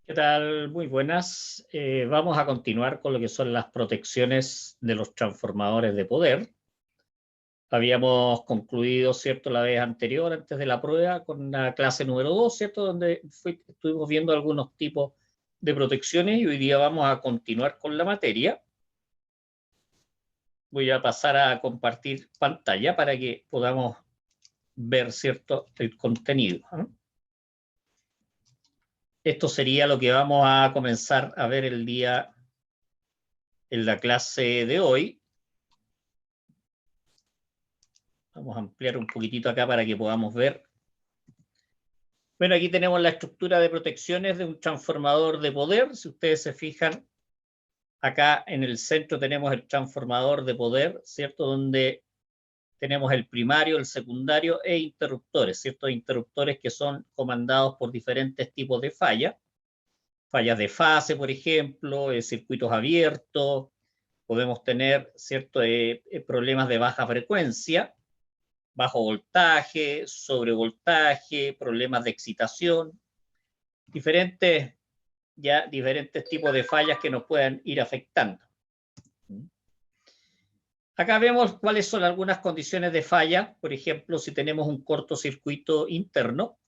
¿Qué tal? Muy buenas. Vamos a continuar con lo que son las protecciones de los transformadores de poder. Habíamos concluido, ¿cierto?, la vez anterior, antes de la prueba, con la clase número 2, ¿cierto?, donde estuvimos viendo algunos tipos de protecciones y hoy día vamos a continuar con la materia. Voy a pasar a compartir pantalla para que podamos ver, ¿cierto?, el contenido, ¿no? Esto sería lo que vamos a comenzar a ver el día en la clase de hoy. Vamos a ampliar un poquitito acá para que podamos ver. Bueno, aquí tenemos la estructura de protecciones de un transformador de poder. Si ustedes se fijan, acá en el centro tenemos el transformador de poder, ¿cierto? Donde tenemos el primario, el secundario e interruptores, ¿cierto? Interruptores que son comandados por diferentes tipos de fallas. Fallas de fase, por ejemplo, circuitos abiertos. Podemos tener, ¿cierto?, problemas de baja frecuencia, bajo voltaje, sobrevoltaje, problemas de excitación, diferentes tipos de fallas que nos puedan ir afectando. Acá vemos cuáles son algunas condiciones de falla. Por ejemplo, si tenemos un cortocircuito interno,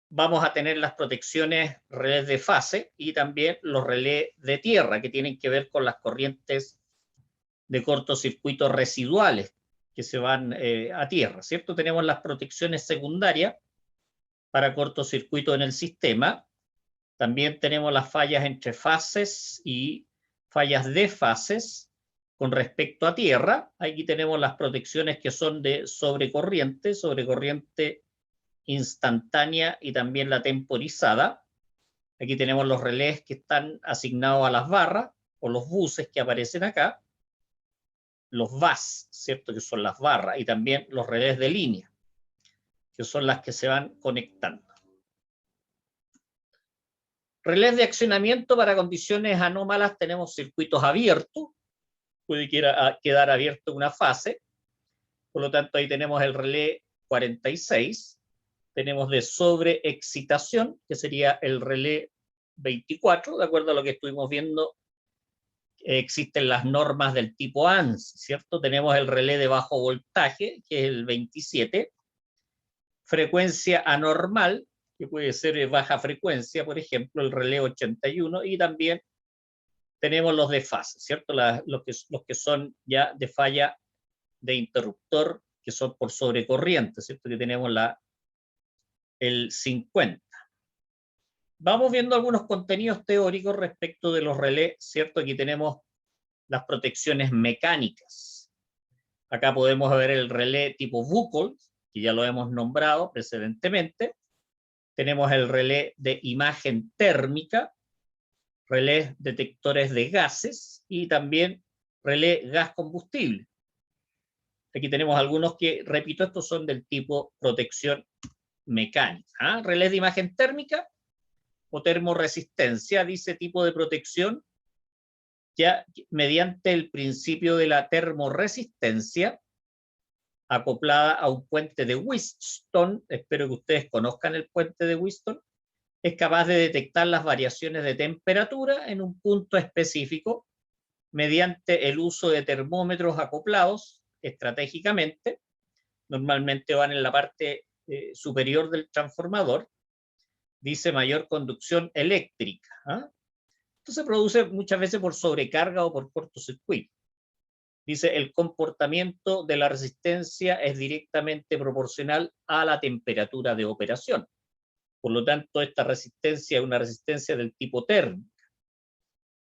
vamos a tener las protecciones relés de fase y también los relés de tierra, que tienen que ver con las corrientes de cortocircuito residuales que se van a tierra, ¿cierto? Tenemos las protecciones secundarias para cortocircuito en el sistema. También tenemos las fallas entre fases y fallas de fases con respecto a tierra. Aquí tenemos las protecciones que son de sobrecorriente instantánea y también la temporizada. Aquí tenemos los relés que están asignados a las barras o los buses que aparecen acá. Los VAS, ¿cierto?, que son las barras, y también los relés de línea, que son las que se van conectando. Relés de accionamiento para condiciones anómalas, tenemos circuitos abiertos, puede quedar abierto una fase, por lo tanto ahí tenemos el relé 46, tenemos de sobreexcitación, que sería el relé 24, de acuerdo a lo que estuvimos viendo. Existen las normas del tipo ANSI, ¿cierto? Tenemos el relé de bajo voltaje, que es el 27, frecuencia anormal, que puede ser baja frecuencia, por ejemplo, el relé 81, y también tenemos los de fase, ¿cierto? Los que son ya de falla de interruptor, que son por sobrecorriente, ¿cierto? Que tenemos el 50. Vamos viendo algunos contenidos teóricos respecto de los relés, ¿cierto? Aquí tenemos las protecciones mecánicas. Acá podemos ver el relé tipo Buchholz, que ya lo hemos nombrado precedentemente. Tenemos el relé de imagen térmica, relés detectores de gases y también relé gas combustible. Aquí tenemos algunos que, repito, estos son del tipo protección mecánica. Relés de imagen térmica o termoresistencia, dice tipo de protección, ya mediante el principio de la termoresistencia acoplada a un puente de Wheatstone. Espero que ustedes conozcan el puente de Wheatstone. Es capaz de detectar las variaciones de temperatura en un punto específico mediante el uso de termómetros acoplados estratégicamente. Normalmente van en la parte superior del transformador. Dice mayor conducción eléctrica. Esto se produce muchas veces por sobrecarga o por cortocircuito. Dice, el comportamiento de la resistencia es directamente proporcional a la temperatura de operación. Por lo tanto, esta resistencia es una resistencia del tipo térmica.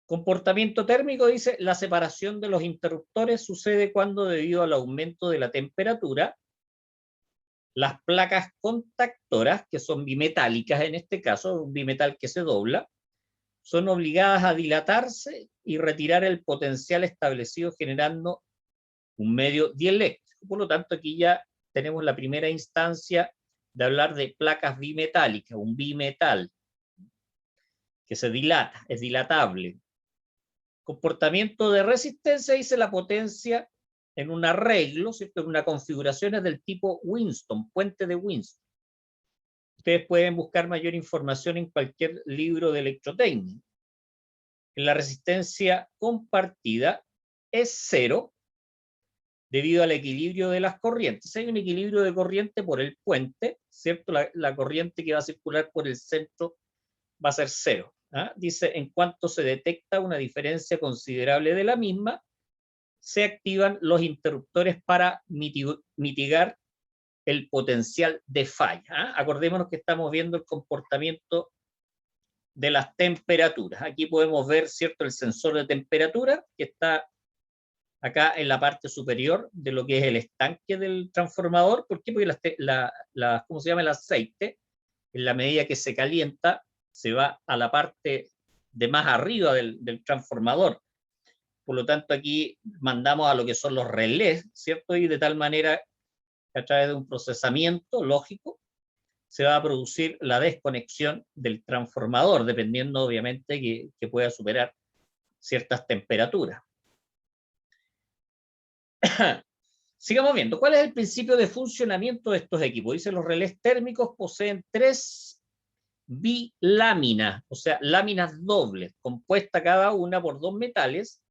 Comportamiento térmico, dice, la separación de los interruptores sucede cuando, debido al aumento de la temperatura, las placas contactoras, que son bimetálicas en este caso, un bimetal que se dobla, son obligadas a dilatarse y retirar el potencial establecido generando un medio dieléctrico. Por lo tanto, aquí ya tenemos la primera instancia de hablar de placas bimetálicas, un bimetal que se dilata, es dilatable. Comportamiento de resistencia, dice la potencia en un arreglo, ¿cierto?, en una configuración es del tipo Wheatstone, puente de Wheatstone. ustedes pueden buscar mayor información en cualquier libro de electrotécnica. La resistencia compartida es 0 debido al equilibrio de las corrientes. Si hay un equilibrio de corriente por el puente, ¿cierto? La corriente que va a circular por el centro va a ser 0. ¿Ah? Dice, en cuanto se detecta una diferencia considerable de la misma, se activan los interruptores para mitigar el potencial de falla. ¿Ah? Acordémonos que estamos viendo el comportamiento de las temperaturas. Aquí podemos ver, ¿cierto?, el sensor de temperatura que está acá en la parte superior de lo que es el estanque del transformador. ¿Por qué? Porque ¿cómo se llama? El aceite, en la medida que se calienta, se va a la parte de más arriba del transformador. Por lo tanto, aquí mandamos a lo que son los relés, ¿cierto? Y de tal manera que a través de un procesamiento lógico se va a producir la desconexión del transformador, dependiendo obviamente que pueda superar ciertas temperaturas. Sigamos viendo. ¿Cuál es el principio de funcionamiento de estos equipos? Dice, los relés térmicos poseen 3 biláminas, o sea, láminas dobles, compuestas cada una por 2 metales,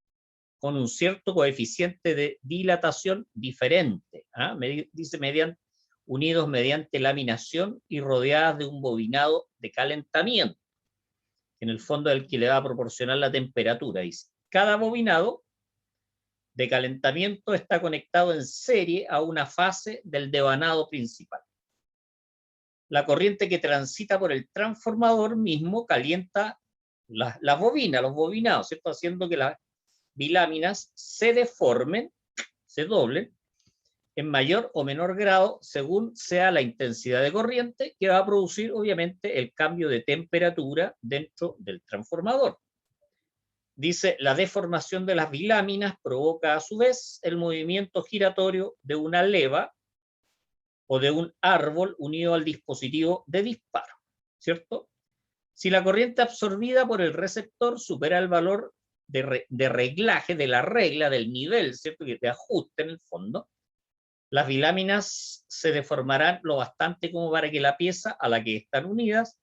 con un cierto coeficiente de dilatación diferente. ¿Ah? Dice, unidos mediante laminación y rodeadas de un bobinado de calentamiento, en el fondo es el que le va a proporcionar la temperatura. Dice, cada bobinado de calentamiento está conectado en serie a una fase del devanado principal. La corriente que transita por el transformador mismo calienta las bobinas, los bobinados, ¿cierto? Haciendo que las biláminas se deformen, se doblen, en mayor o menor grado según sea la intensidad de corriente que va a producir, obviamente, el cambio de temperatura dentro del transformador. Dice, la deformación de las biláminas provoca a su vez el movimiento giratorio de una leva o de un árbol unido al dispositivo de disparo, ¿cierto? Si la corriente absorbida por el receptor supera el valor de reglaje, de la regla, del nivel, ¿cierto?, que te ajuste en el fondo, las biláminas se deformarán lo bastante como para que la pieza a la que están unidas,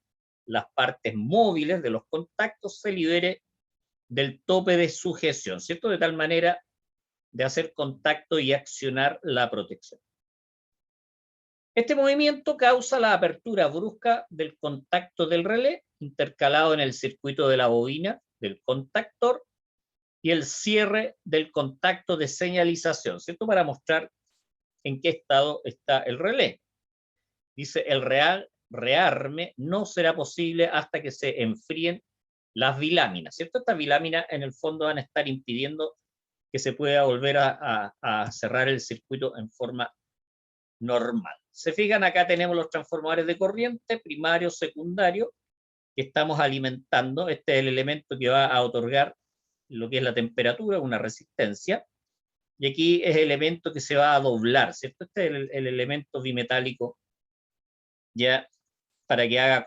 las partes móviles de los contactos, se libere del tope de sujeción, ¿cierto? De tal manera de hacer contacto y accionar la protección. Este movimiento causa la apertura brusca del contacto del relé, intercalado en el circuito de la bobina del contactor, y el cierre del contacto de señalización, ¿cierto? Para mostrar en qué estado está el relé. Dice, el rearme no será posible hasta que se enfríen las biláminas, ¿cierto? Estas biláminas en el fondo van a estar impidiendo que se pueda volver a cerrar el circuito en forma normal. Se fijan, acá tenemos los transformadores de corriente, primario, secundario, que estamos alimentando. Este es el elemento que va a otorgar lo que es la temperatura, una resistencia. Y aquí es el elemento que se va a doblar, ¿cierto? Este es el elemento bimetálico ya para que haga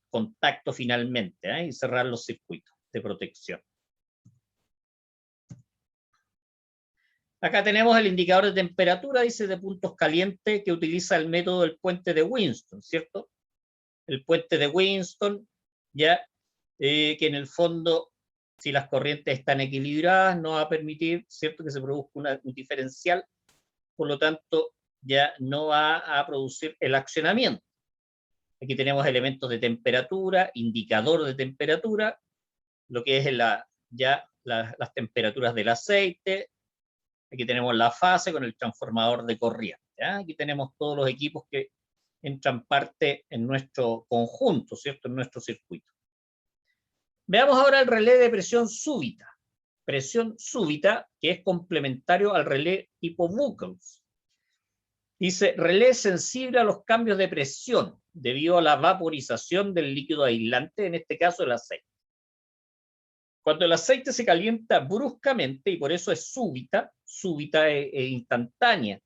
contacto finalmente, y cerrar los circuitos de protección. Acá tenemos el indicador de temperatura, dice, de puntos calientes, que utiliza el método del puente de Winston, ¿cierto? El puente de Winston, ya, que en el fondo, si las corrientes están equilibradas, no va a permitir, ¿cierto?, que se produzca un diferencial, por lo tanto, ya no va a producir el accionamiento. Aquí tenemos elementos de temperatura, indicador de temperatura, lo que es las temperaturas del aceite. Aquí tenemos la fase con el transformador de corriente. ¿Ya? Aquí tenemos todos los equipos que entran parte en nuestro conjunto, ¿cierto?, en nuestro circuito. Veamos ahora el relé de presión súbita. Presión súbita, que es complementario al relé tipo Buchholz. Dice, relé sensible a los cambios de presión debido a la vaporización del líquido aislante, en este caso el aceite. Cuando el aceite se calienta bruscamente, y por eso es súbita e instantánea,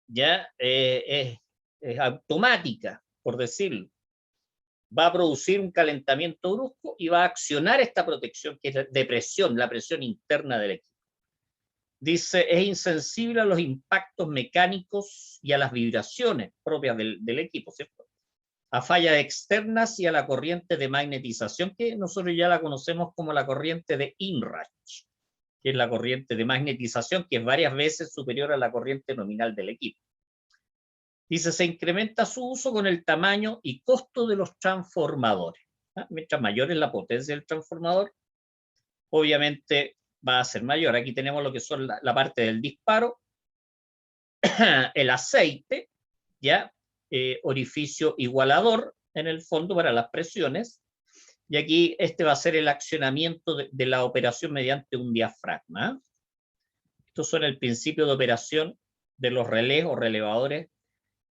ya es automática, por decirlo, va a producir un calentamiento brusco y va a accionar esta protección que es de presión, la presión interna del equipo. Dice, es insensible a los impactos mecánicos y a las vibraciones propias del equipo, ¿cierto? a fallas externas y a la corriente de magnetización, que nosotros ya la conocemos como la corriente de Inrush, que es la corriente de magnetización, que es varias veces superior a la corriente nominal del equipo. Dice, se incrementa su uso con el tamaño y costo de los transformadores. Mientras mayor es la potencia del transformador, obviamente va a ser mayor. Aquí tenemos lo que son la parte del disparo, el aceite, ¿ya? Orificio igualador en el fondo para las presiones, y aquí este va a ser el accionamiento de la operación mediante un diafragma. Estos son el principio de operación de los relés o relevadores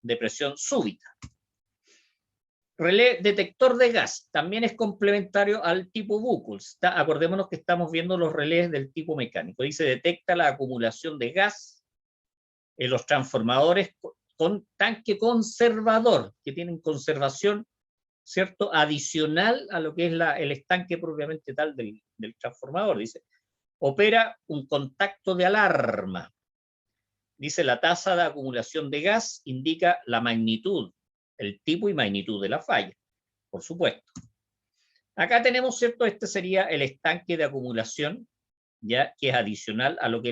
de presión súbita. Relé detector de gas también es complementario al tipo Buchholz. Acordémonos que estamos viendo los relés del tipo mecánico. Dice, detecta la acumulación de gas en los transformadores con tanque conservador, que tienen conservación, ¿cierto?, adicional a lo que es el estanque propiamente tal del transformador. Dice, opera un contacto de alarma. Dice, la tasa de acumulación de gas indica la magnitud, el tipo y magnitud de la falla, por supuesto. Acá tenemos, ¿cierto?, este sería el estanque de acumulación, ya que es adicional a lo que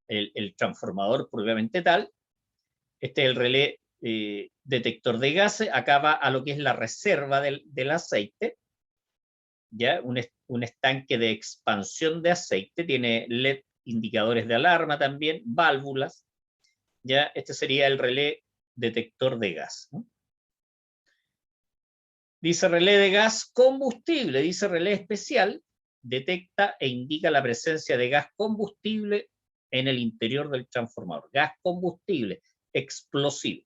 es el transformador propiamente tal. Este es el relé detector de gases. Acá va a lo que es la reserva del aceite, ya un estanque de expansión de aceite, tiene LED indicadores de alarma también, válvulas. Ya este sería el relé detector de gas, ¿no? Dice relé de gas combustible, dice relé especial, detecta e indica la presencia de gas combustible en el interior del transformador. Gas combustible, explosivo.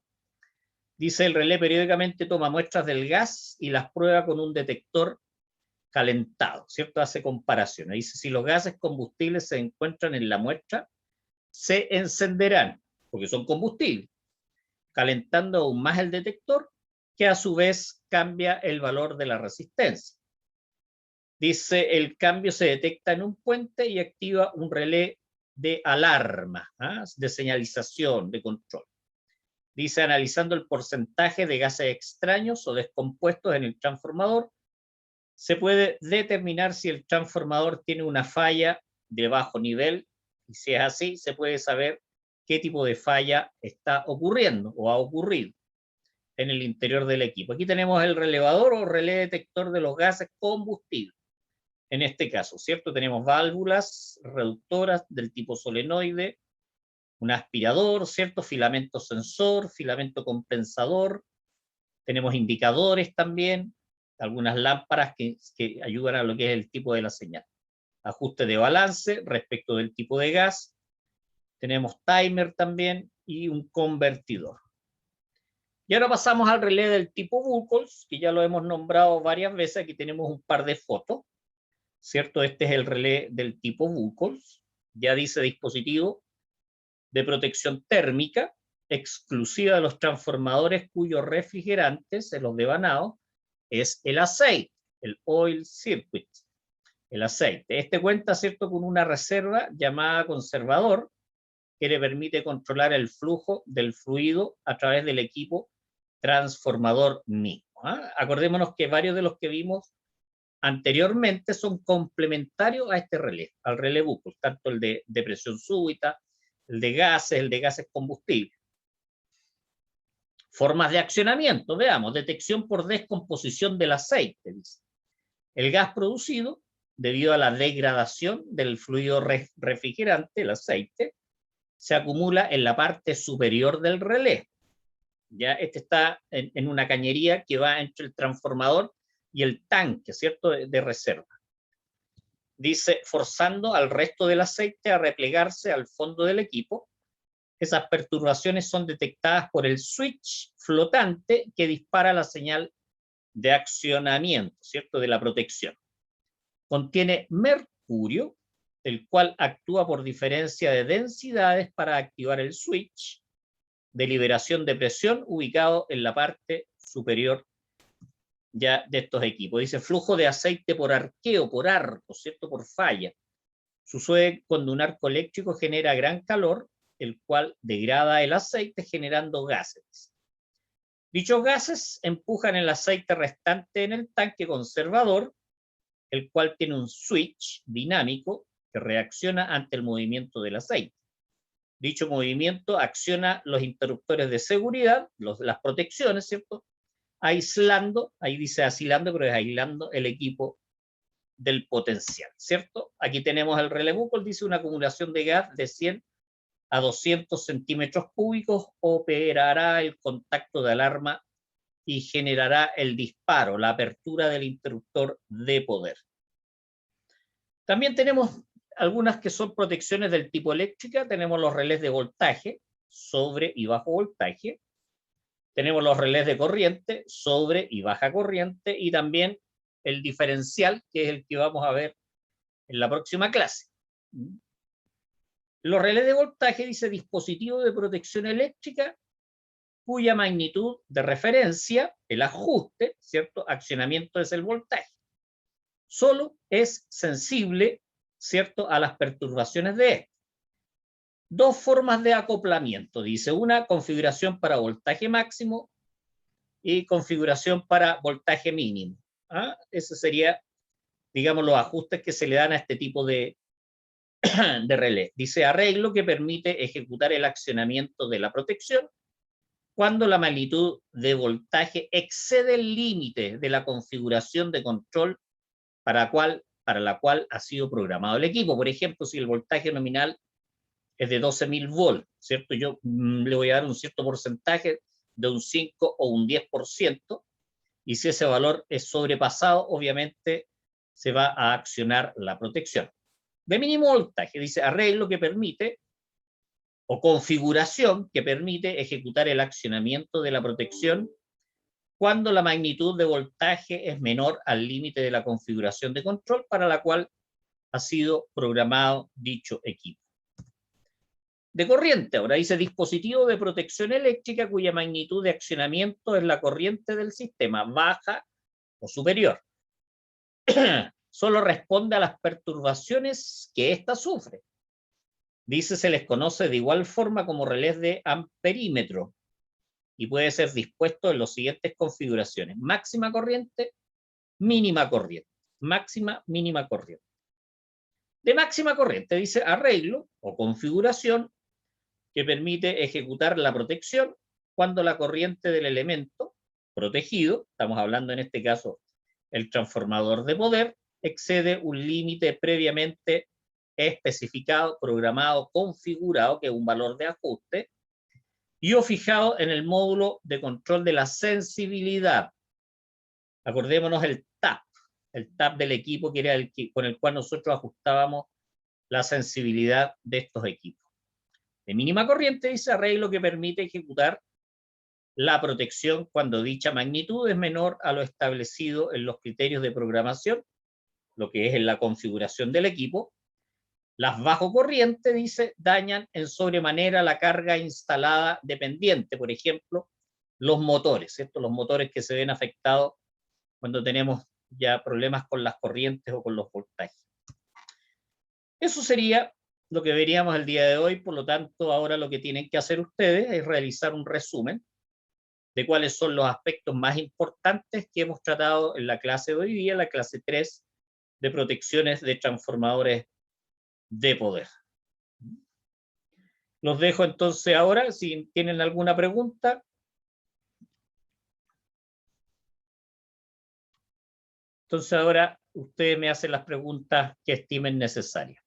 Dice, el relé periódicamente toma muestras del gas y las prueba con un detector calentado, ¿cierto? Hace comparaciones. Dice, si los gases combustibles se encuentran en la muestra, se encenderán, porque son combustibles, calentando aún más el detector, que a su vez cambia el valor de la resistencia. Dice, el cambio se detecta en un puente y activa un relé de alarma, de señalización, de control. Dice, analizando el porcentaje de gases extraños o descompuestos en el transformador, se puede determinar si el transformador tiene una falla de bajo nivel, y si es así, se puede saber qué tipo de falla está ocurriendo o ha ocurrido en el interior del equipo. Aquí tenemos el relevador o relé detector de los gases combustibles. En este caso, ¿cierto? Tenemos válvulas reductoras del tipo solenoide, un aspirador, ¿cierto? Filamento sensor, filamento compensador. Tenemos indicadores también, algunas lámparas que ayudan a lo que es el tipo de la señal. Ajuste de balance respecto del tipo de gas. Tenemos timer también y un convertidor. Y ahora pasamos al relé del tipo Buchholz, que ya lo hemos nombrado varias veces. Aquí tenemos un par de fotos, ¿cierto? Este es el relé del tipo Buchholz. Ya dice dispositivo de protección térmica exclusiva de los transformadores cuyos refrigerantes, en los devanados, es el aceite, el oil circuit, el aceite. Este cuenta, ¿cierto?, con una reserva llamada conservador, que le permite controlar el flujo del fluido a través del equipo transformador mismo. Acordémonos que varios de los que vimos anteriormente son complementarios a este relé, al relé Buchholz, tanto el de presión súbita, el de gases combustibles. Formas de accionamiento, veamos, detección por descomposición del aceite. Dice. El gas producido, debido a la degradación del fluido refrigerante, el aceite, se acumula en la parte superior del relé. Ya este está en una cañería que va entre el transformador y el tanque, ¿cierto?, de reserva. Dice, forzando al resto del aceite a replegarse al fondo del equipo. Esas perturbaciones son detectadas por el switch flotante que dispara la señal de accionamiento, ¿cierto?, de la protección. Contiene mercurio, el cual actúa por diferencia de densidades para activar el switch de liberación de presión ubicado en la parte superior ya de estos equipos. Dice flujo de aceite por arqueo, por arco, ¿cierto?, por falla. Sucede cuando un arco eléctrico genera gran calor, el cual degrada el aceite generando gases. Dichos gases empujan el aceite restante en el tanque conservador, el cual tiene un switch dinámico que reacciona ante el movimiento del aceite. Dicho movimiento acciona los interruptores de seguridad, las protecciones, ¿cierto? Aislando, ahí dice aislando, pero es aislando el equipo del potencial, ¿cierto? Aquí tenemos el relé Buchholz, dice una acumulación de gas de 100 a 200 centímetros cúbicos operará el contacto de alarma y generará el disparo, la apertura del interruptor de poder. También tenemos algunas que son protecciones del tipo eléctrica. Tenemos los relés de voltaje, sobre y bajo voltaje. Tenemos los relés de corriente, sobre y baja corriente. Y también el diferencial, que es el que vamos a ver en la próxima clase. Los relés de voltaje dice dispositivo de protección eléctrica cuya magnitud de referencia, el ajuste, ¿cierto? Accionamiento es el voltaje. Solo es sensible, ¿cierto?, a las perturbaciones de este. Dos formas de acoplamiento, dice, una configuración para voltaje máximo y configuración para voltaje mínimo. ¿Ah? Ese sería, digamos, los ajustes que se le dan a este tipo de relé. Dice arreglo que permite ejecutar el accionamiento de la protección cuando la magnitud de voltaje excede el límite de la configuración de control para la cual ha sido programado el equipo. Por ejemplo, si el voltaje nominal es de 12.000 volts, ¿cierto? Yo le voy a dar un cierto porcentaje de un 5 o un 10%, y si ese valor es sobrepasado, obviamente se va a accionar la protección. De mínimo voltaje, dice arreglo que permite, o configuración que permite ejecutar el accionamiento de la protección cuando la magnitud de voltaje es menor al límite de la configuración de control para la cual ha sido programado dicho equipo. De corriente, ahora dice dispositivo de protección eléctrica cuya magnitud de accionamiento es la corriente del sistema, baja o superior. Solo responde a las perturbaciones que ésta sufre. Dice, se les conoce de igual forma como relés de amperímetro y puede ser dispuesto en las siguientes configuraciones: máxima corriente, mínima corriente, máxima, mínima corriente. De máxima corriente dice arreglo o configuración que permite ejecutar la protección cuando la corriente del elemento protegido, estamos hablando en este caso el transformador de poder, excede un límite previamente especificado, programado, configurado, que es un valor de ajuste, y o fijado en el módulo de control de la sensibilidad. Acordémonos el TAP del equipo, que era el que, con el cual nosotros ajustábamos la sensibilidad de estos equipos. De mínima corriente dice arreglo que permite ejecutar la protección cuando dicha magnitud es menor a lo establecido en los criterios de programación, lo que es en la configuración del equipo. Las bajo corriente, dice, dañan en sobremanera la carga instalada dependiente, por ejemplo, los motores, ¿cierto? Los motores que se ven afectados cuando tenemos ya problemas con las corrientes o con los voltajes. Eso sería lo que veríamos el día de hoy. Por lo tanto, ahora lo que tienen que hacer ustedes es realizar un resumen de cuáles son los aspectos más importantes que hemos tratado en la clase de hoy día, la clase 3 de protecciones de transformadores de poder. Los dejo entonces ahora, si tienen alguna pregunta. Entonces ahora ustedes me hacen las preguntas que estimen necesarias.